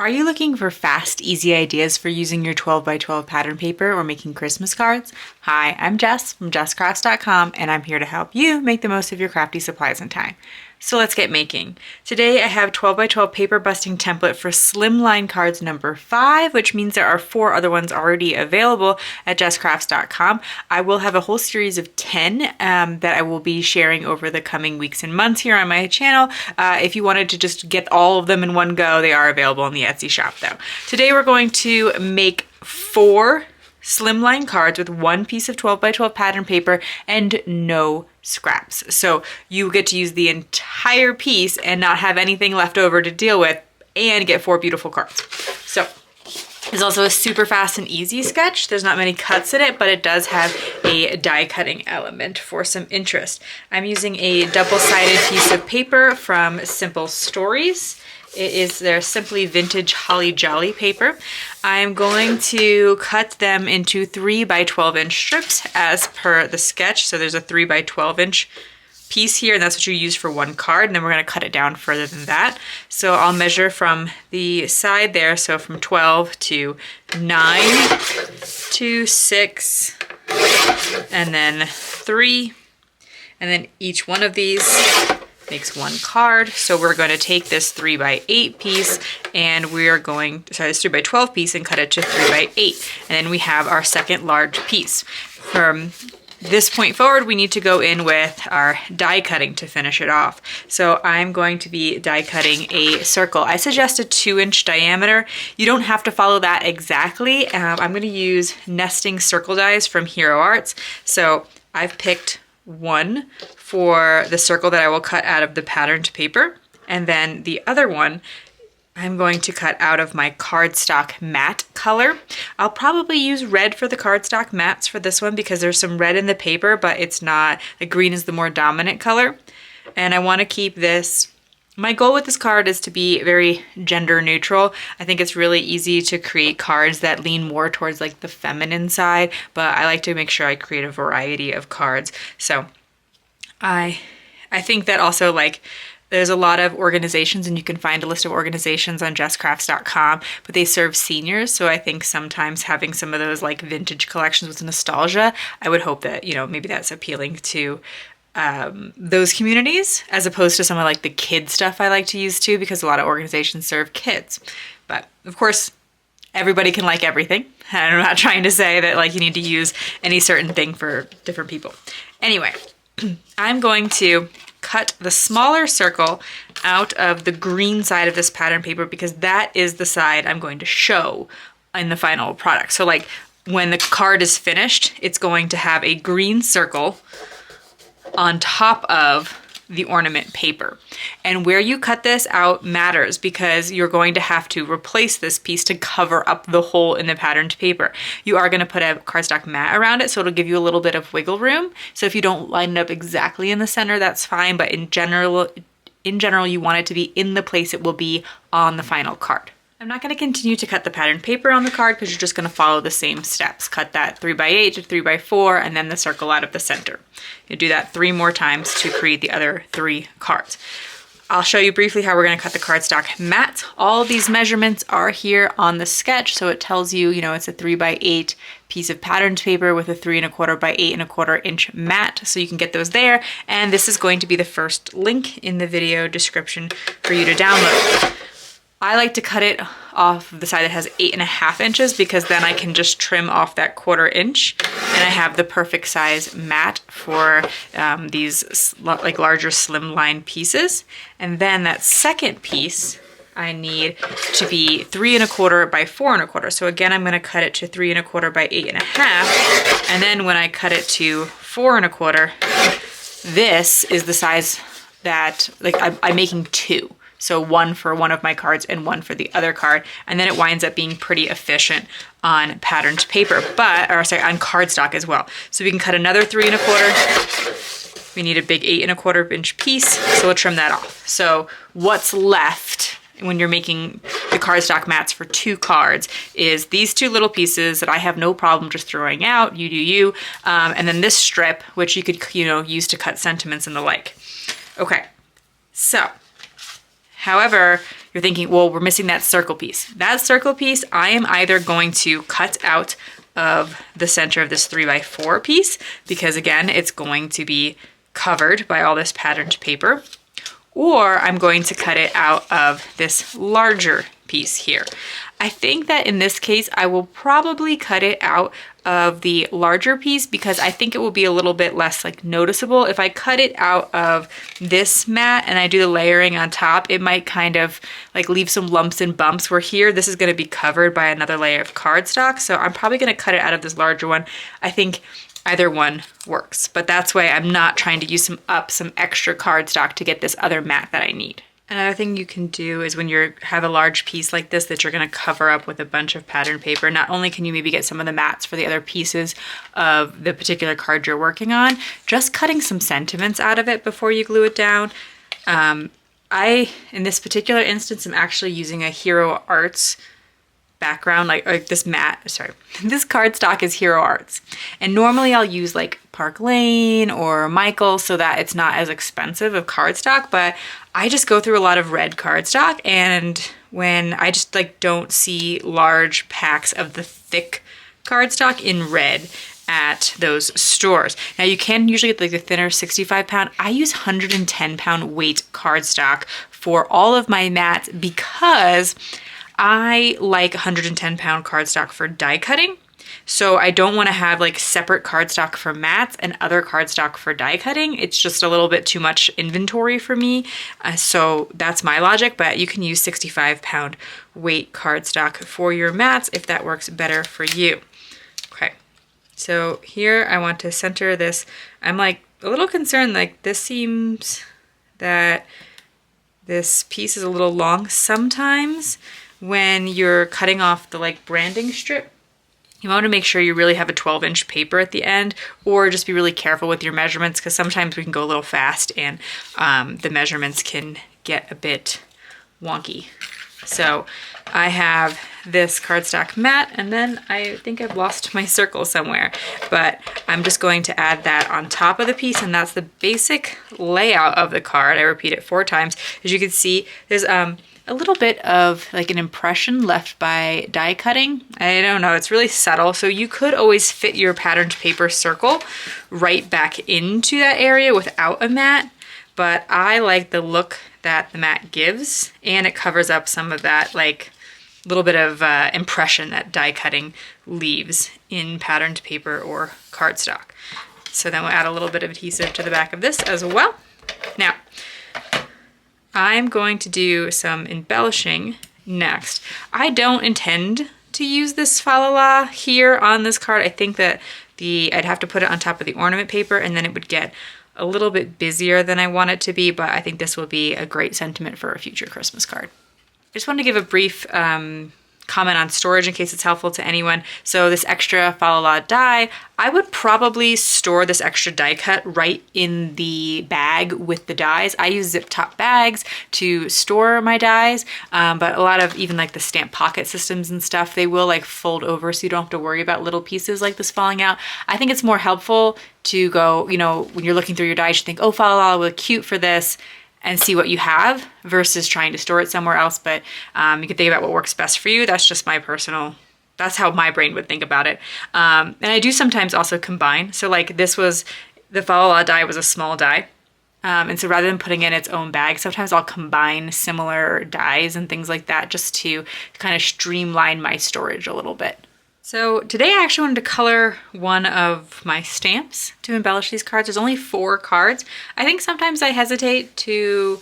Are you looking for fast, easy ideas for using your 12 by 12 pattern paper or making Christmas cards? Hi, I'm Jess from JessCrafts.com and I'm here to help you make the most of your crafty supplies and time. So let's get making. Today I have 12 by 12 paper busting template for slimline cards number 5, which means there are 4 other ones already available at JessCrafts.com. I will have a whole series of 10 that I will be sharing over the coming weeks and months here on my channel. If you wanted to just get all of them in one go, they are available in the Etsy shop though. Today we're going to make 4 slimline cards with 1 piece of 12 by 12 pattern paper and no scraps. So you get to use the entire piece and not have anything left over to deal with and get 4 beautiful cards. So it's also a super fast and easy sketch. There's not many cuts in it, but it does have a die cutting element for some interest. I'm using a double-sided piece of paper from Simple Stories. It is their Simply Vintage Holly Jolly paper. I'm going to cut them into 3 by 12 inch strips as per the sketch. So there's a 3 by 12 inch piece here, and that's what you use for 1 card, and then we're going to cut it down further than that. So I'll measure from the side there, so from 12 to 9 to 6, and then 3, and then each one of these makes 1 card. So we're going to take this 3 by 8 piece and we're going, sorry, this 3 by 12 piece and cut it to 3 by 8. And then we have our second large piece. From this point forward, we need to go in with our die cutting to finish it off. So I'm going to be die cutting a circle. I suggest a 2-inch diameter. You don't have to follow that exactly. I'm going to use nesting circle dies from Hero Arts. So I've picked 1 for the circle that I will cut out of the patterned paper, and then the other one I'm going to cut out of my cardstock matte color. I'll probably use red for the cardstock mattes for this one because there's some red in the paper, but it's not, the green is the more dominant color. And I want to keep this, my goal with this card is to be very gender neutral. I think it's really easy to create cards that lean more towards like the feminine side, but I like to make sure I create a variety of cards. So I think that also, like, there's a lot of organizations, and you can find a list of organizations on JessCrafts.com, but they serve seniors. So I think sometimes having some of those like vintage collections with nostalgia, I would hope that, you know, maybe that's appealing to those communities as opposed to some of like the kid stuff I like to use too, because a lot of organizations serve kids. But of course, everybody can like everything. And I'm not trying to say that like you need to use any certain thing for different people. Anyway, I'm going to cut the smaller circle out of the green side of this pattern paper because that is the side I'm going to show in the final product. So like when the card is finished, it's going to have a green circle on top of the ornament paper. And where you cut this out matters because you're going to have to replace this piece to cover up the hole in the patterned paper. You are going to put a cardstock mat around it, so it'll give you a little bit of wiggle room. So if you don't line it up exactly in the center, that's fine, but in general you want it to be in the place it will be on the final card. I'm not going to continue to cut the patterned paper on the card because you're just going to follow the same steps. Cut that 3 by 8 to 3 by 4 and then the circle out of the center. You do that 3 more times to create the other 3 cards. I'll show you briefly how we're going to cut the cardstock mat. All of these measurements are here on the sketch, so it tells you, you know, it's a 3 by 8 piece of patterned paper with a 3 1/4 by 8 1/4 inch mat, so you can get those there. And this is going to be the first link in the video description for you to download. I like to cut it off the side that has 8.5 inches because then I can just trim off that 1/4 inch and I have the perfect size mat for these like larger slimline pieces. And then that second piece I need to be 3 1/4 by 4 1/4. So again, I'm going to cut it to 3 1/4 by 8.5. And then when I cut it to 4 1/4, this is the size that like I'm making 2. So 1 for one of my cards and 1 for the other card. And then it winds up being pretty efficient on patterned paper, on cardstock as well. So we can cut another 3 1/4. We need a big 8 1/4 inch piece, so we'll trim that off. So what's left when you're making the cardstock mats for 2 cards is these 2 little pieces that I have no problem just throwing out, you do you, and then this strip, which you could, you know, use to cut sentiments and the like. Okay, so however, you're thinking, well, we're missing that circle piece. That circle piece, I am either going to cut out of the center of this 3x4 piece, because again, it's going to be covered by all this patterned paper, or I'm going to cut it out of this larger piece here. I think that in this case, I will probably cut it out of the larger piece because I think it will be a little bit less like noticeable. If I cut it out of this mat and I do the layering on top, it might kind of like leave some lumps and bumps, where here this is going to be covered by another layer of cardstock. So I'm probably going to cut it out of this larger one. I think either one works, but that's why I'm not trying to use some extra cardstock to get this other mat that I need. Another thing you can do is when you have a large piece like this that you're going to cover up with a bunch of patterned paper, not only can you maybe get some of the mats for the other pieces of the particular card you're working on, just cutting some sentiments out of it before you glue it down. I, in this particular instance, am actually using a Hero Arts background, like this mat, sorry, this cardstock is Hero Arts. And normally I'll use like Park Lane or Michael so that it's not as expensive of cardstock, but I just go through a lot of red cardstock, and when I just like don't see large packs of the thick cardstock in red at those stores. Now you can usually get like the thinner 65-pound. I use 110-pound weight cardstock for all of my mats because I like 110-pound cardstock for die cutting. So I don't want to have like separate cardstock for mats and other cardstock for die cutting. It's just a little bit too much inventory for me. So that's my logic, but you can use 65-pound weight cardstock for your mats if that works better for you. Okay, so here I want to center this. I'm like a little concerned, like this seems that this piece is a little long sometimes. When you're cutting off the like branding strip, you want to make sure you really have a 12-inch paper at the end, or just be really careful with your measurements, because sometimes we can go a little fast and the measurements can get a bit wonky. So I have this cardstock mat, and then I think I've lost my circle somewhere, but I'm just going to add that on top of the piece, and that's the basic layout of the card. I repeat it 4 times. As you can see, there's a little bit of like an impression left by die cutting. I don't know, it's really subtle. So you could always fit your patterned paper circle right back into that area without a mat, but I like the look that the mat gives, and it covers up some of that like little bit of impression that die cutting leaves in patterned paper or cardstock. So then we'll add a little bit of adhesive to the back of this as well. Now, I'm going to do some embellishing next. I don't intend to use this fa la la here on this card. I think that I'd have to put it on top of the ornament paper, and then it would get a little bit busier than I want it to be, but I think this will be a great sentiment for a future Christmas card. I just wanted to give a brief comment on storage in case it's helpful to anyone. So this extra fa la la die, I would probably store this extra die cut right in the bag with the dies. I use zip top bags to store my dies, but a lot of even like the stamp pocket systems and stuff, they will like fold over so you don't have to worry about little pieces like this falling out. I think it's more helpful to go, you know, when you're looking through your dies, you think, oh, fa la la will look cute for this, and see what you have versus trying to store it somewhere else. But you can think about what works best for you. That's just my personal, that's how my brain would think about it. And I do sometimes also combine. So like this was, the fa la la die was a small die. And so rather than putting it in its own bag, sometimes I'll combine similar dies and things like that just to kind of streamline my storage a little bit. So today I actually wanted to color one of my stamps to embellish these cards. There's only 4 cards. I think sometimes I hesitate to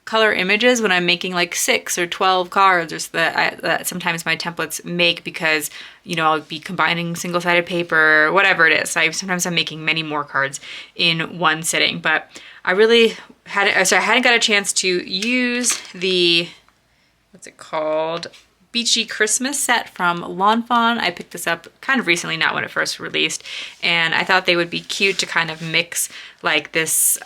color images when I'm making like 6 or 12 cards, or that sometimes my templates make, because, you know, I'll be combining single-sided paper, whatever it is. Sometimes I'm making many more cards in one sitting, but I really hadn't got a chance to use the, what's it called? Beachy Christmas set from Lawn Fawn. I picked this up kind of recently, not when it first released, and I thought they would be cute to kind of mix like this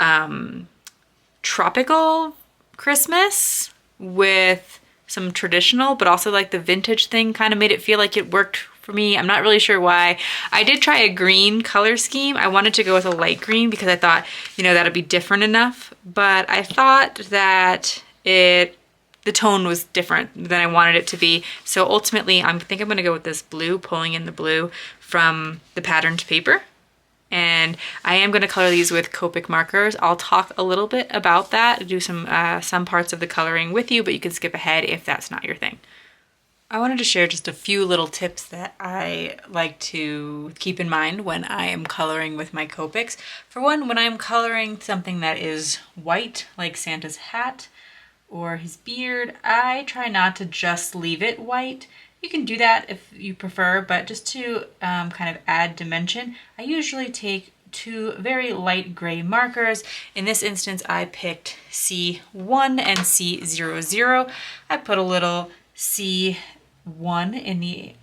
tropical Christmas with some traditional, but also like the vintage thing kind of made it feel like it worked for me. I'm not really sure why. I did try a green color scheme. I wanted to go with a light green because I thought, you know, that'd be different enough, but I thought that it the tone was different than I wanted it to be. So ultimately, I think I'm gonna go with this blue, pulling in the blue from the patterned paper. And I am gonna color these with Copic markers. I'll talk a little bit about that, do some parts of the coloring with you, but you can skip ahead if that's not your thing. I wanted to share just a few little tips that I like to keep in mind when I am coloring with my Copics. For one, when I'm coloring something that is white, like Santa's hat or his beard, I try not to just leave it white. You can do that if you prefer, but just to kind of add dimension, I usually take two very light gray markers. In this instance, I picked C1 and C00. I put a little C1 in the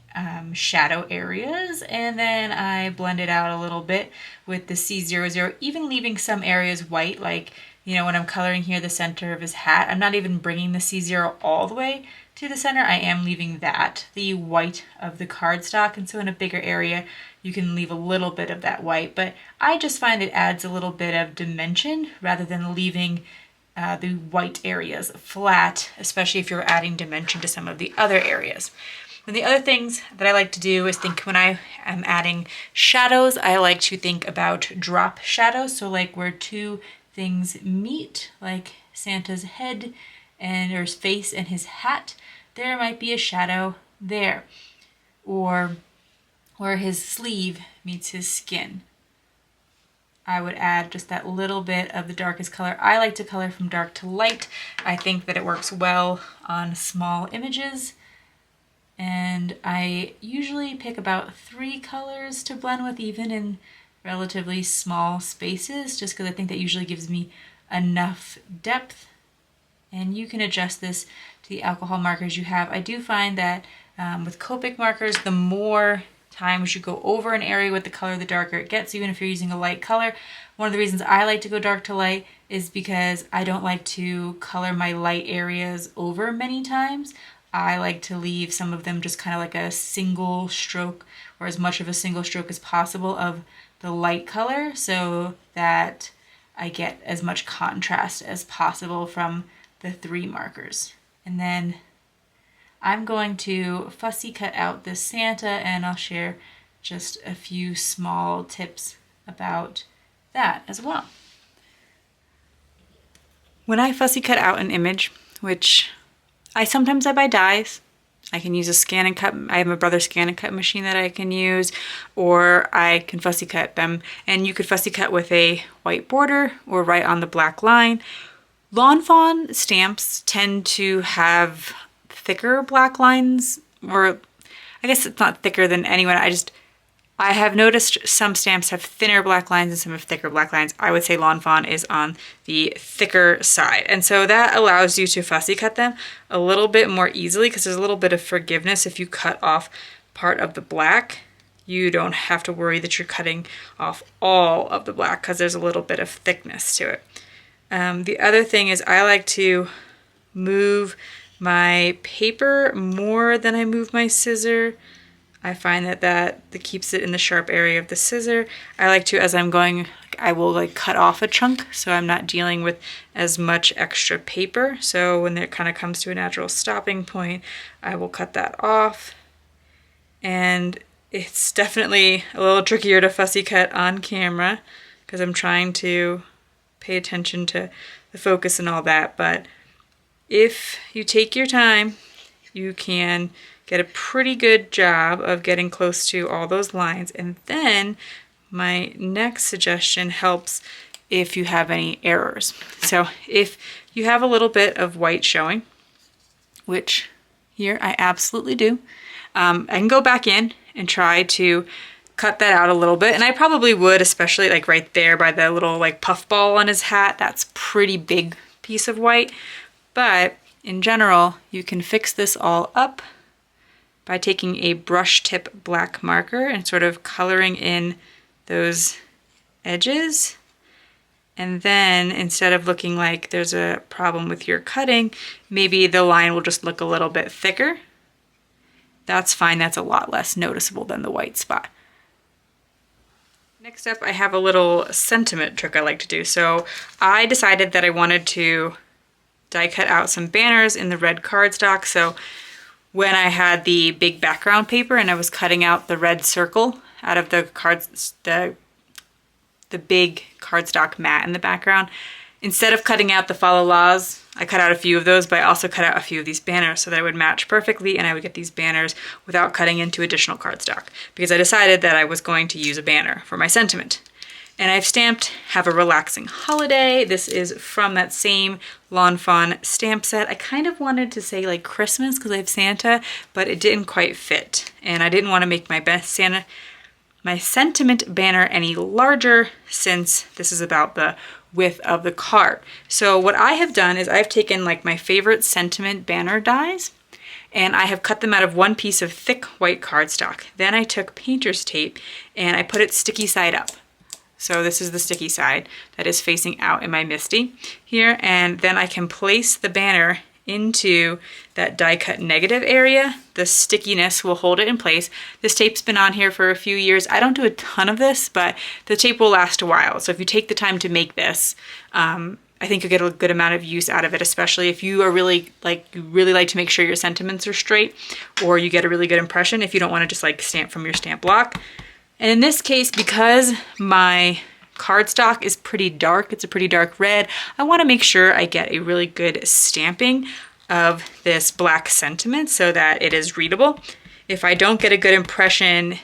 shadow areas, and then I blend it out a little bit with the C00, even leaving some areas white, like, you know, when I'm coloring here the center of his hat, I'm not even bringing the C0 all the way to the center. I am leaving that, the white of the cardstock, and so in a bigger area you can leave a little bit of that white, but I just find it adds a little bit of dimension rather than leaving the white areas flat, especially if you're adding dimension to some of the other areas. And the other things that I like to do is think when I am adding shadows, I like to think about drop shadows. So like where two things meet, like Santa's head and or his face and his hat, there might be a shadow there. Or where his sleeve meets his skin, I would add just that little bit of the darkest color. I like to color from dark to light. I think that it works well on small images. And I usually pick about 3 colors to blend with, even in relatively small spaces, just because I think that usually gives me enough depth. And you can adjust this to the alcohol markers you have. I do find that with Copic markers, the more times you go over an area with the color, the darker it gets, even if you're using a light color. One of the reasons I like to go dark to light is because I don't like to color my light areas over many times. I like to leave some of them just kind of like a single stroke, or as much of a single stroke as possible of the light color, so that I get as much contrast as possible from the 3 markers. And then I'm going to fussy cut out this Santa, and I'll share just a few small tips about that as well. When I fussy cut out an image, which sometimes I buy dies. I can use a scan and cut. I have my brother's scan and cut machine that I can use, or I can fussy cut them. And you could fussy cut with a white border or right on the black line. Lawn Fawn stamps tend to have thicker black lines, or I guess it's not thicker than anyone. I have noticed some stamps have thinner black lines and some have thicker black lines. I would say Lawn Fawn is on the thicker side. And so that allows you to fussy cut them a little bit more easily, because there's a little bit of forgiveness. If you cut off part of the black, you don't have to worry that you're cutting off all of the black, because there's a little bit of thickness to it. The other thing is I like to move my paper more than I move my scissor. I find that keeps it in the sharp area of the scissor. I like to, as I'm going, I will like cut off a chunk so I'm not dealing with as much extra paper. So when it kind of comes to a natural stopping point, I will cut that off. And it's definitely a little trickier to fussy cut on camera because I'm trying to pay attention to the focus and all that. But if you take your time, you can get a pretty good job of getting close to all those lines. And then my next suggestion helps if you have any errors. So if you have a little bit of white showing, which here I absolutely do, I can go back in and try to cut that out a little bit. And I probably would, especially like right there by the little like puff ball on his hat. That's pretty big piece of white. But in general, you can fix this all up by taking a brush tip black marker and sort of coloring in those edges. And then instead of looking like there's a problem with your cutting, maybe the line will just look a little bit thicker. That's fine, that's a lot less noticeable than the white spot. Next up, I have a little sentiment trick I like to do. So I decided that I wanted to die cut out some banners in the red cardstock. So when I had the big background paper and I was cutting out the red circle out of the cards, the big cardstock mat in the background, instead of cutting out the follow laws, I cut out a few of those, but I also cut out a few of these banners so that it would match perfectly and I would get these banners without cutting into additional cardstock, because I decided that I was going to use a banner for my sentiment. And I've stamped Have a Relaxing Holiday. This is from that same Lawn Fawn stamp set. I kind of wanted to say like Christmas because I have Santa, but it didn't quite fit. And I didn't want to make my sentiment banner any larger, since this is about the width of the card. So what I have done is I've taken like my favorite sentiment banner dies and I have cut them out of one piece of thick white cardstock. Then I took painter's tape and I put it sticky side up. So this is the sticky side that is facing out in my MISTI here, and then I can place the banner into that die cut negative area. The stickiness will hold it in place. This tape's been on here for a few years. I don't do a ton of this, but the tape will last a while. So if you take the time to make this, I think you'll get a good amount of use out of it, especially if you are really like to make sure your sentiments are straight, or you get a really good impression if you don't want to just like stamp from your stamp block. And in this case, because my cardstock is pretty dark, it's a pretty dark red, I want to make sure I get a really good stamping of this black sentiment so that it is readable. If I don't get a good impression,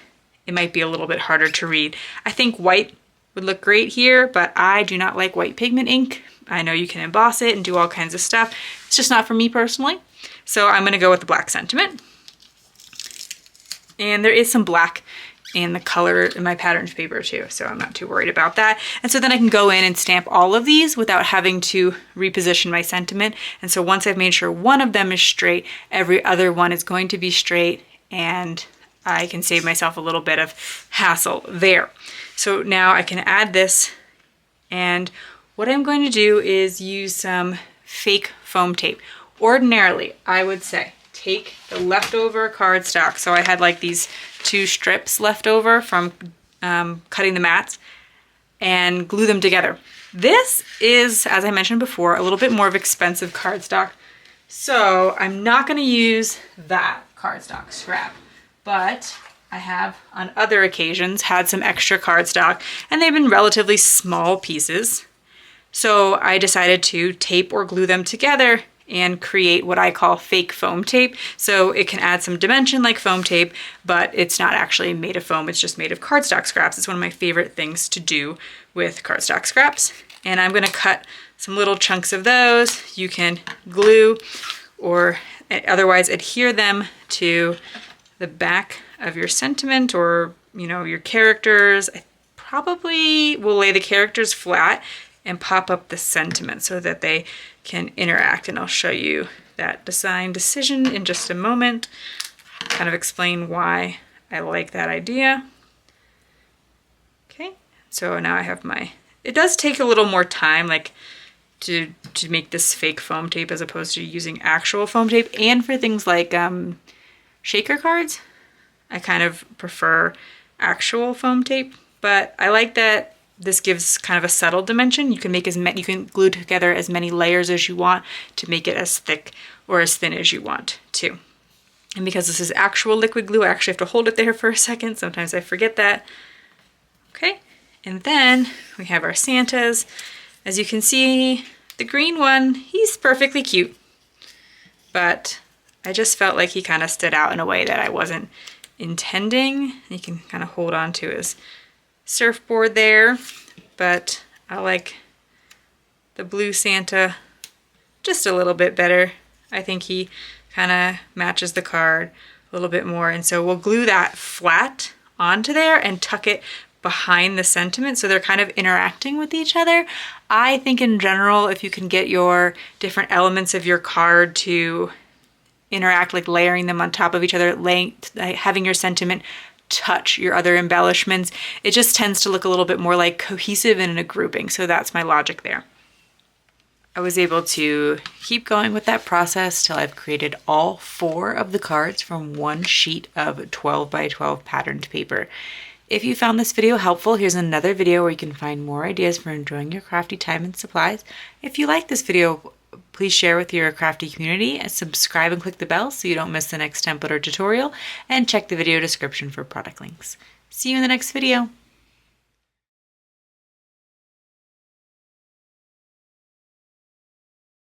it might be a little bit harder to read. I think white would look great here, but I do not like white pigment ink. I know you can emboss it and do all kinds of stuff. It's just not for me personally. So I'm going to go with the black sentiment. And there is some black and the color in my patterned paper too, so I'm not too worried about that. And so then I can go in and stamp all of these without having to reposition my sentiment. And so once I've made sure one of them is straight, every other one is going to be straight, and I can save myself a little bit of hassle there. So now I can add this, and what I'm going to do is use some fake foam tape. Ordinarily, I would say take the leftover cardstock. So I had like these 2 strips left over from cutting the mats, and glue them together. This is, as I mentioned before, a little bit more of expensive cardstock. So I'm not going to use that cardstock scrap, but I have on other occasions had some extra cardstock and they've been relatively small pieces. So I decided to tape or glue them together and create what I call fake foam tape. So it can add some dimension like foam tape, but it's not actually made of foam, it's just made of cardstock scraps. It's one of my favorite things to do with cardstock scraps. And I'm gonna cut some little chunks of those. You can glue or otherwise adhere them to the back of your sentiment or, you know, your characters. I probably will lay the characters flat and pop up the sentiment so that they can interact, and I'll show you that design decision in just a moment. Kind of explain why I like that idea. Okay, so now I have my, it does take a little more time like to make this fake foam tape as opposed to using actual foam tape, and for things like shaker cards, I kind of prefer actual foam tape, but I like that this gives kind of a subtle dimension. You can make you can glue together as many layers as you want to make it as thick or as thin as you want to. And because this is actual liquid glue, I actually have to hold it there for a second. Sometimes I forget that. Okay, and then we have our Santas. As you can see, the green one, he's perfectly cute, but I just felt like he kind of stood out in a way that I wasn't intending. You can kind of hold on to his surfboard there, but I like the blue Santa just a little bit better. I think he kind of matches the card a little bit more, and so we'll glue that flat onto there and tuck it behind the sentiment so they're kind of interacting with each other. I think in general, if you can get your different elements of your card to interact, like layering them on top of each other, having your sentiment touch your other embellishments, it just tends to look a little bit more like cohesive and in a grouping. So that's my logic there. I was able to keep going with that process till I've created all 4 of the cards from one sheet of 12 by 12 patterned paper. If you found this video helpful, here's another video where you can find more ideas for enjoying your crafty time and supplies. If you like this video, please share with your crafty community, subscribe and click the bell so you don't miss the next template or tutorial, and check the video description for product links. See you in the next video.